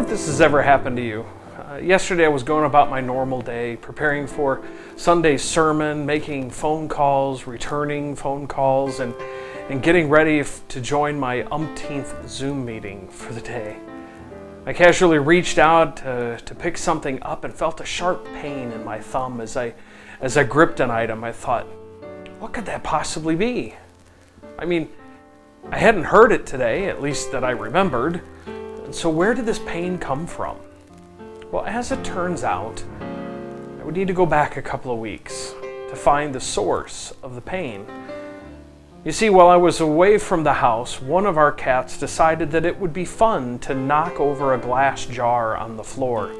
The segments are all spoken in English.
if this has ever happened to you. Yesterday I was going about my normal day, preparing for Sunday's sermon, making phone calls, returning phone calls, and getting ready to join my umpteenth Zoom meeting for the day. I casually reached out to pick something up and felt a sharp pain in my thumb as I gripped an item. I thought, what could that possibly be? I mean, I hadn't heard it today, at least that I remembered. And so where did this pain come from? Well, as it turns out, I would need to go back a couple of weeks to find the source of the pain. You see, while I was away from the house, one of our cats decided that it would be fun to knock over a glass jar on the floor.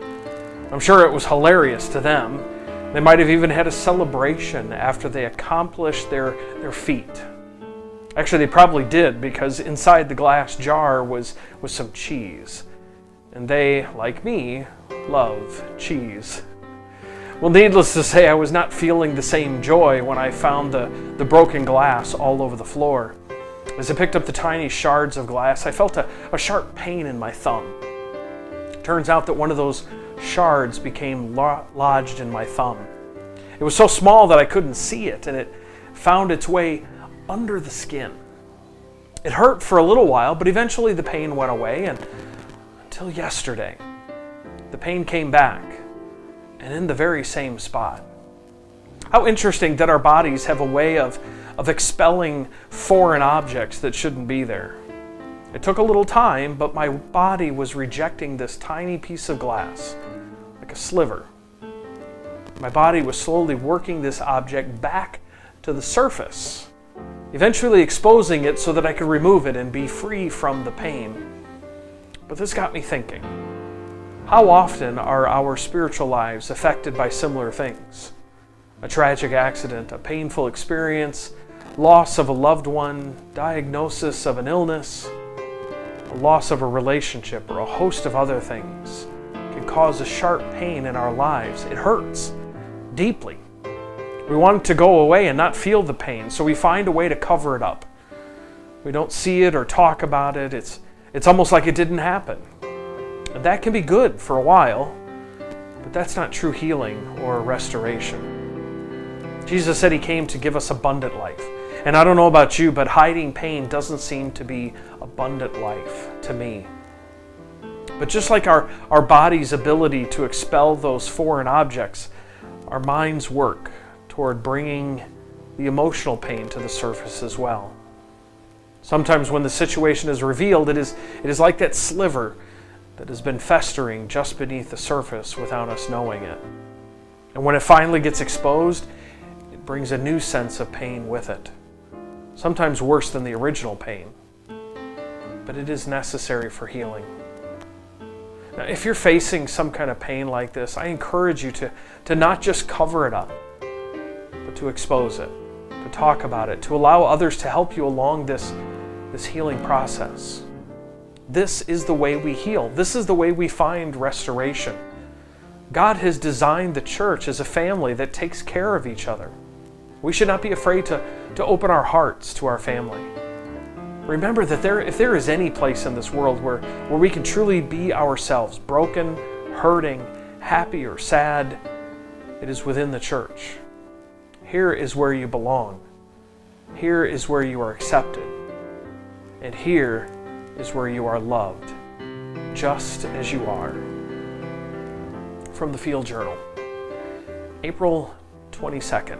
I'm sure it was hilarious to them. They might have even had a celebration after they accomplished their feat. Actually, they probably did, because inside the glass jar was some cheese. And they, like me, love cheese. Well, needless to say, I was not feeling the same joy when I found the broken glass all over the floor. As I picked up the tiny shards of glass, I felt a sharp pain in my thumb. Turns out that one of those shards became lodged in my thumb. It was so small that I couldn't see it, and it found its way under the skin. It hurt for a little while, but eventually the pain went away, and until yesterday, the pain came back, and in the very same spot. How interesting that our bodies have a way of expelling foreign objects that shouldn't be there. It took a little time, but my body was rejecting this tiny piece of glass, like a sliver. My body was slowly working this object back to the surface, eventually exposing it so that I could remove it and be free from the pain. But this got me thinking, how often are our spiritual lives affected by similar things? A tragic accident, a painful experience, loss of a loved one, diagnosis of an illness, a loss of a relationship, or a host of other things can cause a sharp pain in our lives. It hurts deeply. We want it to go away and not feel the pain, so we find a way to cover it up. We don't see it or talk about it. It's almost like it didn't happen. And that can be good for a while, but that's not true healing or restoration. Jesus said He came to give us abundant life. And I don't know about you, but hiding pain doesn't seem to be abundant life to me. But just like our body's ability to expel those foreign objects, our minds work toward bringing the emotional pain to the surface as well. Sometimes when the situation is revealed, it is like that sliver that has been festering just beneath the surface without us knowing it. And when it finally gets exposed, it brings a new sense of pain with it. Sometimes worse than the original pain. But it is necessary for healing. Now, if you're facing some kind of pain like this, I encourage you to not just cover it up, but to expose it, to talk about it, to allow others to help you along this healing process. This is the way we heal. This is the way we find restoration. God has designed the church as a family that takes care of each other. We should not be afraid to open our hearts to our family. Remember that if there is any place in this world where we can truly be ourselves, broken, hurting, happy, or sad, it is within the church. Here is where you belong. Here is where you are accepted. And here is where you are loved, just as you are. From the Field Journal, April 22nd.